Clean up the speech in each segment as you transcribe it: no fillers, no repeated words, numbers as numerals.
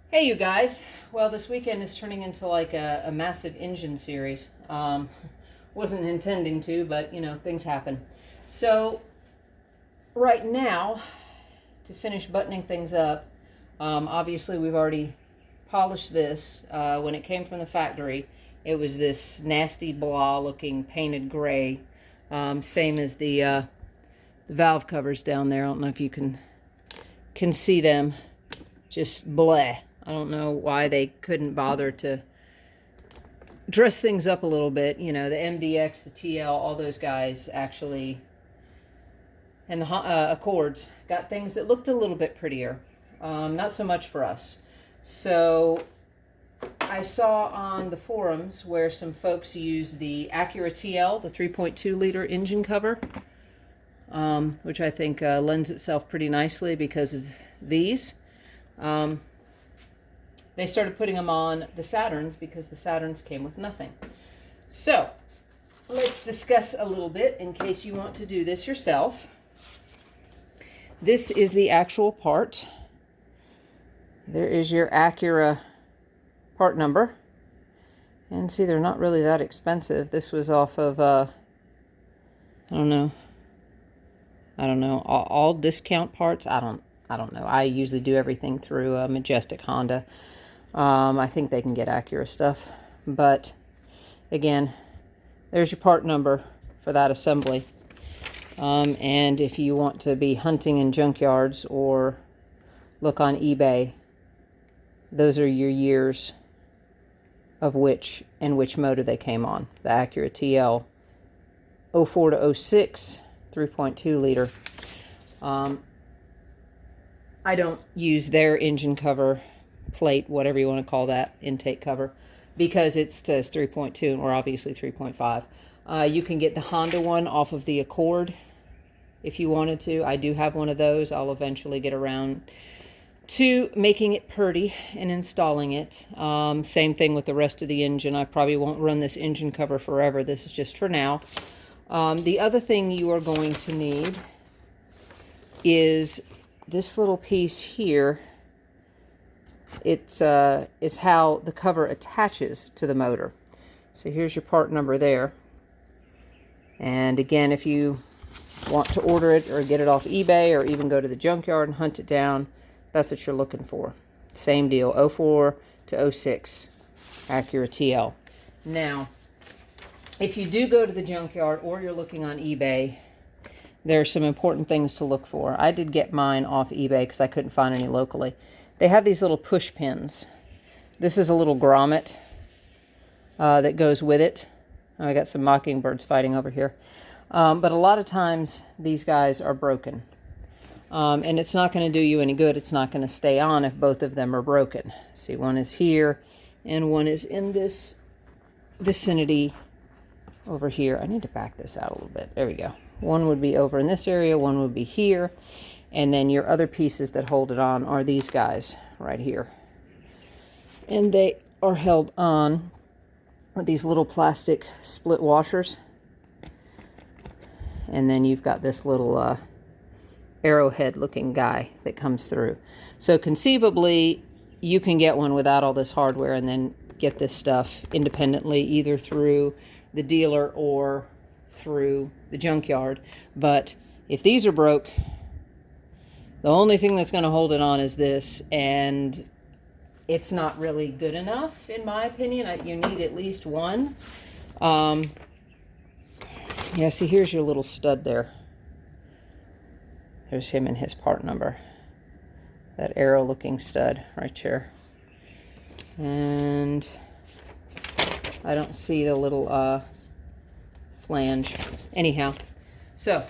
Hey you guys, well this weekend is turning into like a massive engine series. Wasn't intending to, but you know, things happen. So right now, to finish buttoning things up, obviously we've already polished this. When it came from the factory, it was this nasty blah looking painted gray, same as the valve covers down there. I don't know if you can see them, just bleh. I don't know why they couldn't bother to dress things up a little bit. You know, the MDX, the TL, all those guys actually, and the Accords, got things that looked a little bit prettier. Not so much for us. So I saw on the forums where some folks use the Acura TL, the 3.2 liter engine cover, which I think lends itself pretty nicely because of these. They started putting them on the Saturns because the Saturns came with nothing. So let's discuss a little bit in case you want to do this yourself. This is the actual part. There is your Acura part number. And see, they're not really that expensive. This was off of, I don't know, all discount parts. I don't know. I usually do everything through Majestic Honda. I think they can get Acura stuff, but again, there's your part number for that assembly. And if you want to be hunting in junkyards or look on eBay, those are your years of which motor they came on. The Acura TL 04 to 06 3.2 liter. I don't use their engine cover plate, whatever you want to call that, intake cover, because it says 3.2 and we're obviously 3.5. You can get the Honda one off of the Accord if you wanted to. I do have one of those. I'll eventually get around to making it pretty and installing it. Same thing with the rest of the engine. I probably won't run this engine cover forever. This is just for now. The other thing you are going to need is this little piece here. It's is how the cover attaches to the motor. So here's your part number there. And again, if you want to order it or get it off eBay or even go to the junkyard and hunt it down, that's what you're looking for. Same deal, 04 to 06 Acura TL. Now, if you do go to the junkyard or you're looking on eBay, there are some important things to look for. I did get mine off eBay because I couldn't find any locally. They have these little push pins. This is a little grommet that goes with it. Oh, I got some mockingbirds fighting over here. But a lot of times these guys are broken. And it's not going to do you any good. It's not going to stay on if both of them are broken. See, one is here and one is in this vicinity over here. I need to back this out a little bit. There we go. One would be over in this area, one would be here. And then your other pieces that hold it on are these guys right here. And they are held on with these little plastic split washers. And then you've got this little arrowhead looking guy that comes through. So conceivably, you can get one without all this hardware and then get this stuff independently, either through the dealer or through the junkyard. But if these are broke, the only thing that's going to hold it on is this, and it's not really good enough, in my opinion. You need at least one. Yeah, see, here's your little stud there. There's him and his part number. That arrow-looking stud right there. And I don't see the little flange. Anyhow, so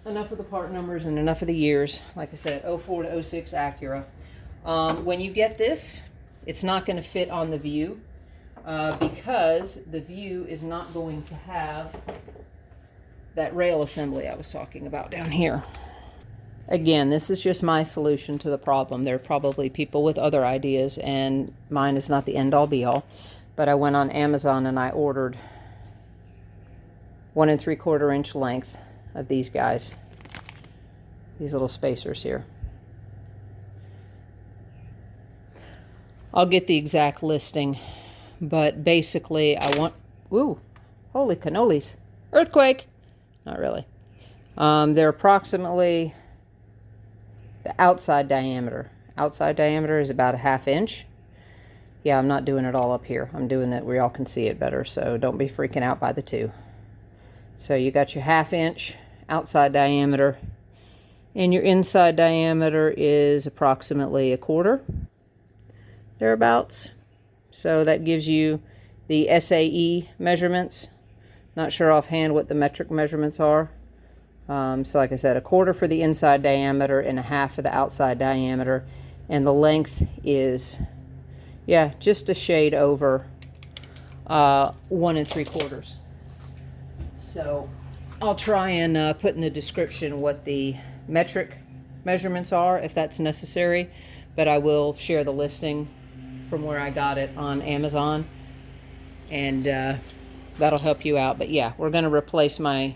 enough of the part numbers and enough of the years. Like I said, 04 to 06 Acura. When you get this, it's not going to fit on the Vue because the Vue is not going to have that rail assembly I was talking about down here. Again, this is just my solution to the problem. There are probably people with other ideas, and mine is not the end-all be-all. But I went on Amazon and I ordered 1 3/4 inch length of these guys, these little spacers here. I'll get the exact listing, but basically I want, ooh, holy cannolis, earthquake. Not really. They're approximately the outside diameter. Outside diameter is about a 1/2 inch. Yeah, I'm not doing it all up here. I'm doing it where y'all can see it better, so don't be freaking out by the two. So you got your 1/2 inch outside diameter, and your inside diameter is approximately 1/4, thereabouts. So that gives you the SAE measurements. Not sure offhand what the metric measurements are. So like I said, 1/4 for the inside diameter and 1/2 for the outside diameter. And the length is, yeah, just a shade over 1 3/4. So I'll try and put in the description what the metric measurements are if that's necessary, but I will share the listing from where I got it on Amazon, and that'll help you out. But yeah, we're going to replace my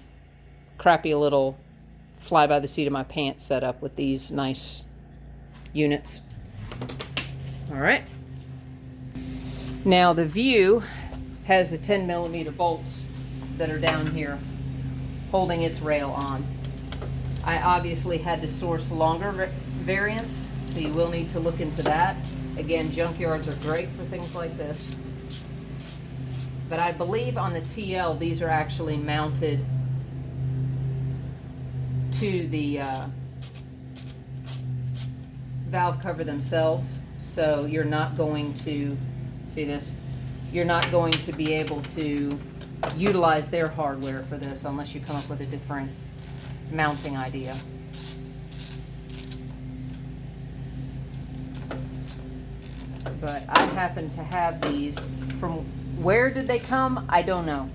crappy little fly by the seat of my pants setup with these nice units. All right. Now the Vue has the 10mm bolts that are down here holding its rail on. I obviously had to source longer variants, so you will need to look into that. Again, junkyards are great for things like this. But I believe on the TL, these are actually mounted to the valve cover themselves. So you're not going to, see this? You're not going to be able to utilize their hardware for this unless you come up with a different mounting idea. But I happen to have these from, where did they come? I don't know.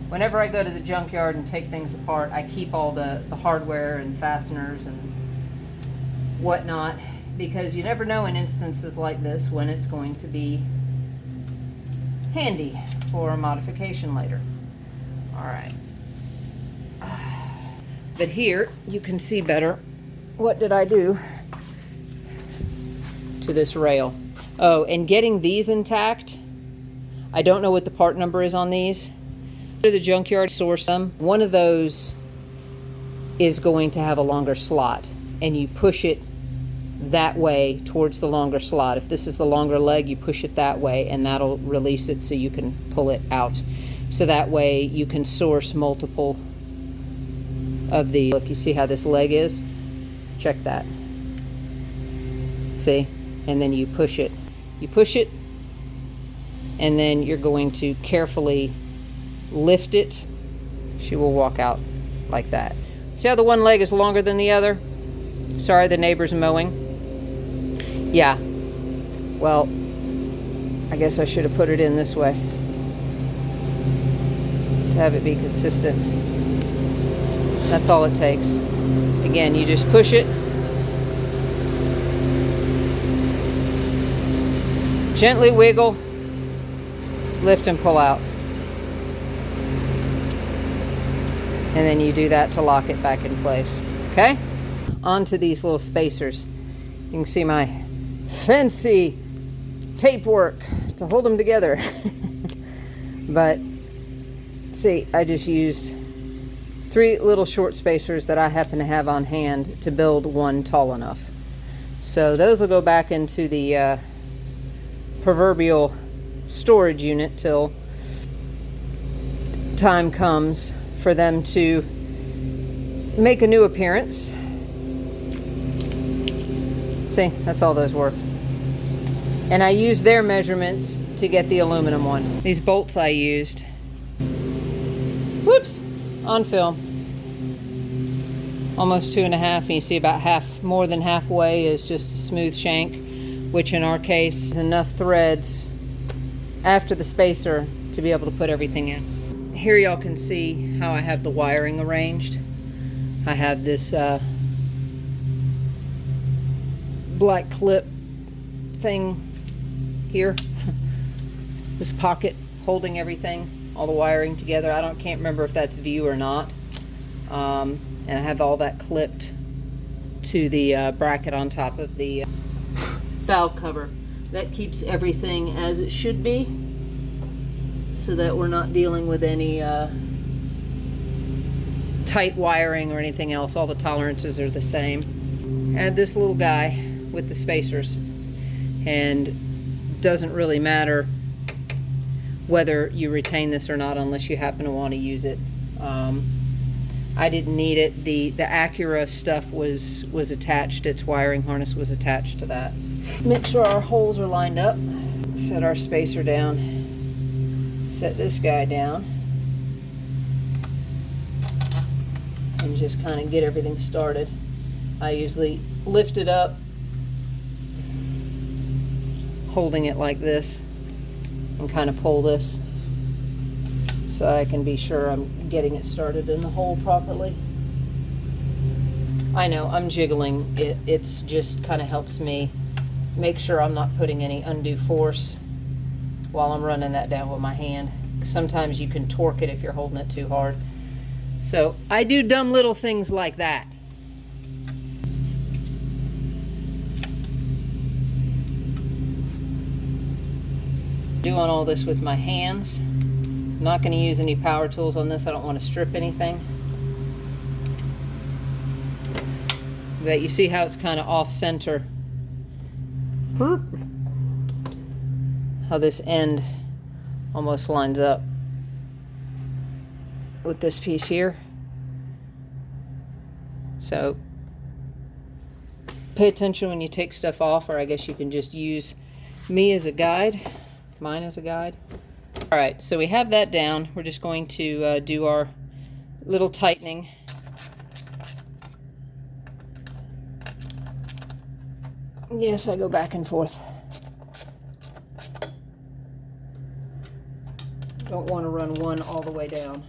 Whenever I go to the junkyard and take things apart, I keep all the hardware and fasteners and whatnot, because you never know in instances like this when it's going to be handy for a modification later. All right. But here you can see better. What did I do to this rail? Oh, and getting these intact, I don't know what the part number is on these. To the junkyard, source them. One of those is going to have a longer slot, and you push it that way towards the longer slot. If this is the longer leg, you push it that way, and that'll release it so you can pull it out. So that way you can source multiple of the, look, you see how this leg is? Check that. See? And then you push it. You push it, and then you're going to carefully lift it. She will walk out like that. See how the one leg is longer than the other? Sorry, the neighbor's mowing. Yeah. Well, I guess I should have put it in this way to have it be consistent. That's all it takes. Again, you just push it. Gently wiggle, lift and pull out. And then you do that to lock it back in place. Okay? Onto these little spacers. You can see my fancy tape work to hold them together. But see, I just used 3 little short spacers that I happen to have on hand to build one tall enough. So those will go back into the proverbial storage unit till time comes for them to make a new appearance. See, that's all those were. And I used their measurements to get the aluminum one. These bolts I used, whoops, on film. Almost 2.5, and you see about half, more than halfway is just a smooth shank, which in our case is enough threads after the spacer to be able to put everything in. Here y'all can see how I have the wiring arranged. I have this black clip thing here, this pocket holding everything, all the wiring together. Can't remember if that's Vue or not. And I have all that clipped to the bracket on top of the valve cover. That keeps everything as it should be, so that we're not dealing with any tight wiring or anything else. All the tolerances are the same. Add this little guy with the spacers, and doesn't really matter whether you retain this or not unless you happen to want to use it. I didn't need it. The Acura stuff was attached. Its wiring harness was attached to that. Make sure our holes are lined up. Set our spacer down. Set this guy down. And just kind of get everything started. I usually lift it up, holding it like this, and kind of pull this so I can be sure I'm getting it started in the hole properly. I know I'm jiggling it. It's just kind of helps me make sure I'm not putting any undue force while I'm running that down with my hand. Sometimes you can torque it if you're holding it too hard. So I do dumb little things like that. Doing all this with my hands. I'm not going to use any power tools on this. I don't want to strip anything. But you see how it's kind of off center. How this end almost lines up with this piece here. So pay attention when you take stuff off, or I guess you can just use me as a guide, mine as a guide. All right, so we have that down. We're just going to do our little tightening. Yes, I go back and forth. Don't want to run one all the way down,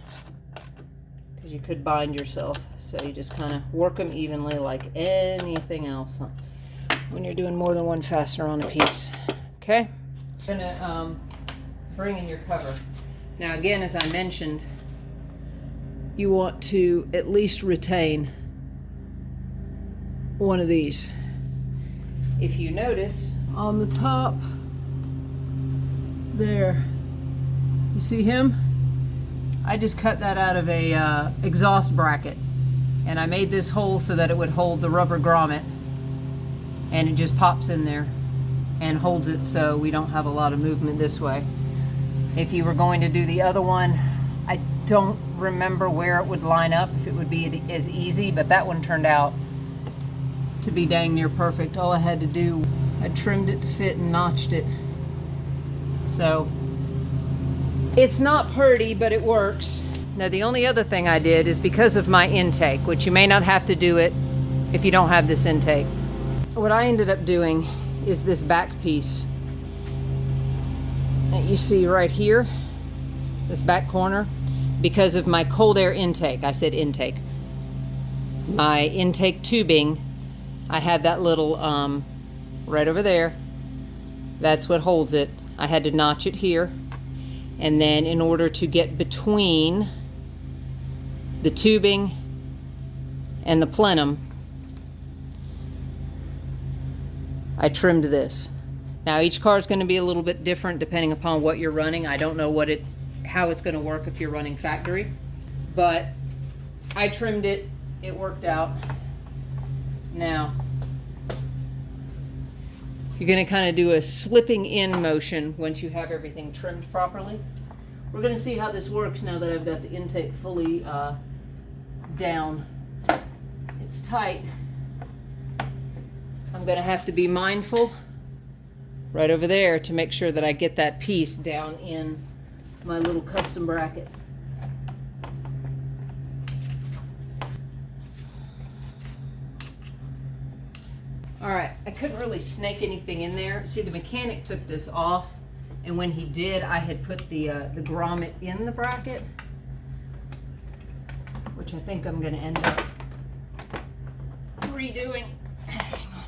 because you could bind yourself. So you just kind of work them evenly like anything else when you're doing more than one fastener on a piece. Okay? You're gonna bring in your cover. Now again, as I mentioned, you want to at least retain one of these. If you notice on the top there, you see him? I just cut that out of a exhaust bracket, and I made this hole so that it would hold the rubber grommet, and it just pops in there and holds it so we don't have a lot of movement this way. If you were going to do the other one, I don't remember where it would line up, if it would be as easy, but that one turned out to be dang near perfect. All I had to do, I trimmed it to fit and notched it. So it's not pretty, but it works. Now the only other thing I did is because of my intake, which you may not have to do it if you don't have this intake. What I ended up doing is this back piece that you see right here, this back corner, because of my cold air intake. I said intake. My intake tubing, I had that little right over there. That's what holds it. I had to notch it here, and then in order to get between the tubing and the plenum, I trimmed this. Now each car is going to be a little bit different depending upon what you're running. I don't know how it's going to work if you're running factory, but I trimmed it. It worked out. Now you're going to kind of do a slipping in motion once you have everything trimmed properly. We're going to see how this works now that I've got the intake fully down. It's tight. I'm going to have to be mindful right over there to make sure that I get that piece down in my little custom bracket. All right, I couldn't really snake anything in there. See, the mechanic took this off, and when he did, I had put the grommet in the bracket, which I think I'm going to end up redoing. Hang on.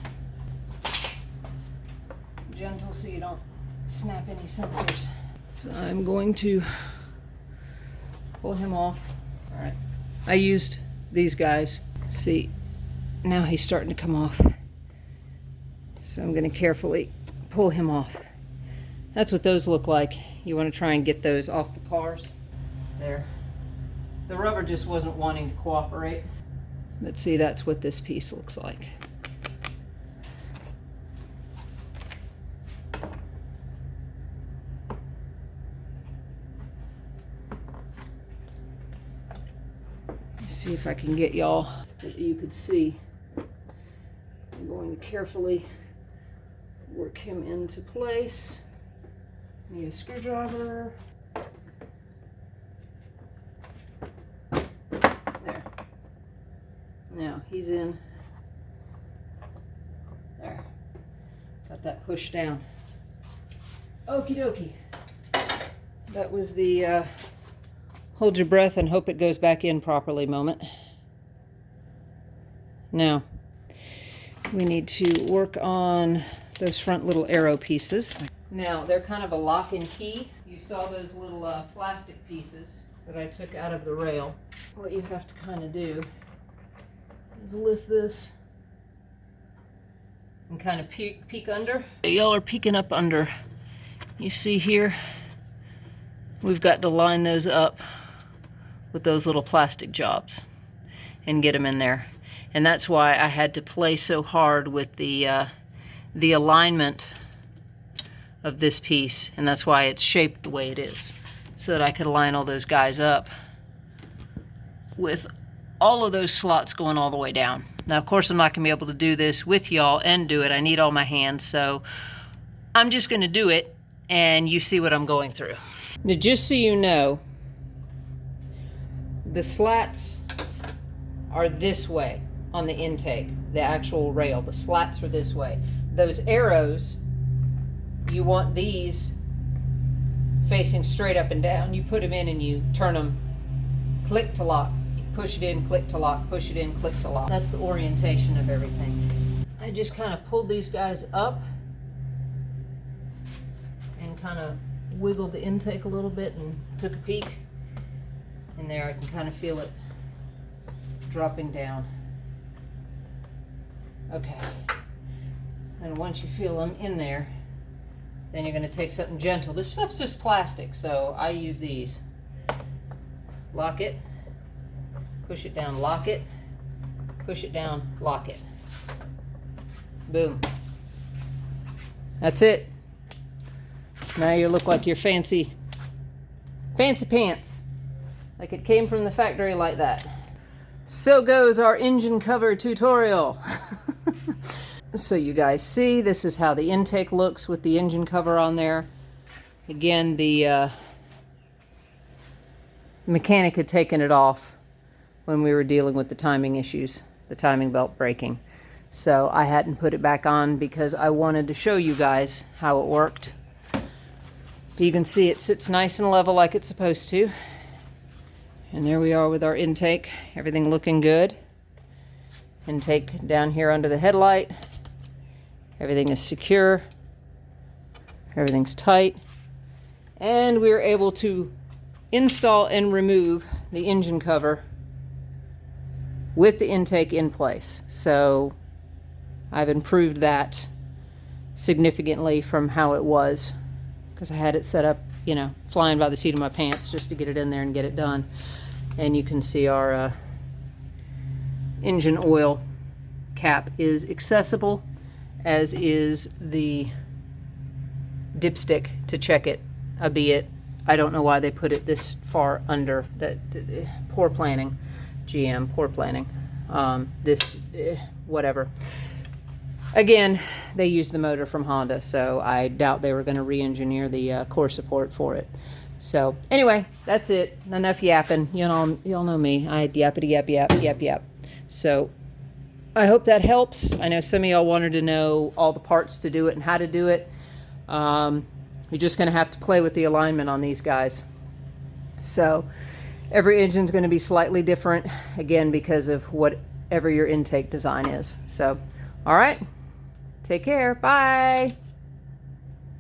Gentle so you don't snap any sensors. So I'm going to pull him off. All right. I used these guys. See, Now he's starting to come off. So I'm going to carefully pull him off. That's what those look like. You want to try and get those off the cars. There. The rubber just wasn't wanting to cooperate. But see, that's what this piece looks like. Let's see if I can get y'all that you could see. I'm going to carefully work him into place. Need a screwdriver. There. Now he's in. There. Got that pushed down. Okie dokie. That was the hold your breath and hope it goes back in properly moment. Now, we need to work on those front little arrow pieces. Now, they're kind of a lock and key. You saw those little plastic pieces that I took out of the rail. What you have to kind of do is lift this and kind of peek under. Y'all are peeking up under. You see here, we've got to line those up with those little plastic jobs and get them in there. And that's why I had to play so hard with the alignment of this piece, and that's why it's shaped the way it is, so that I could line all those guys up with all of those slots going all the way down. Now, of course, I'm not going to be able to do this with y'all and do it. I need all my hands, so I'm just going to do it, and you see what I'm going through. Now, just so you know, the slats are this way on the intake, the actual rail. The slats are this way. Those arrows, you want these facing straight up and down. You put them in and you turn them click to lock. You push it in, click to lock, push it in, click to lock. That's the orientation of everything. I just kind of pulled these guys up and kind of wiggled the intake a little bit and took a peek. And there I can kind of feel it dropping down. Okay. And once you feel them in there, then you're going to take something gentle. This stuff's just plastic, so I use these. Lock it, push it down, lock it, push it down, lock it. Boom. That's it. Now you look like you're fancy pants. Like it came from the factory like that. So goes our engine cover tutorial. So you guys see, this is how the intake looks with the engine cover on there. Again, the mechanic had taken it off when we were dealing with the timing issues, the timing belt breaking. So I hadn't put it back on because I wanted to show you guys how it worked. You can see it sits nice and level like it's supposed to. And there we are with our intake, everything looking good. Intake down here under the headlight. Everything is secure. Everything's tight. And we were able to install and remove the engine cover with the intake in place. So I've improved that significantly from how it was, because I had it set up, you know, flying by the seat of my pants just to get it in there and get it done. And you can see our engine oil cap is accessible, as is the dipstick to check it, albeit I don't know why they put it this far under. That poor planning, GM, poor planning. Whatever. Again, they used the motor from Honda, so I doubt they were going to re-engineer the core support for it. So anyway, that's it. Enough yapping. Y'all know me. I yappity yap yap yap yap. So I hope that helps. I know some of y'all wanted to know all the parts to do it and how to do it. You're just going to have to play with the alignment on these guys. So every engine's going to be slightly different, again, because of whatever your intake design is. So, all right. Take care. Bye.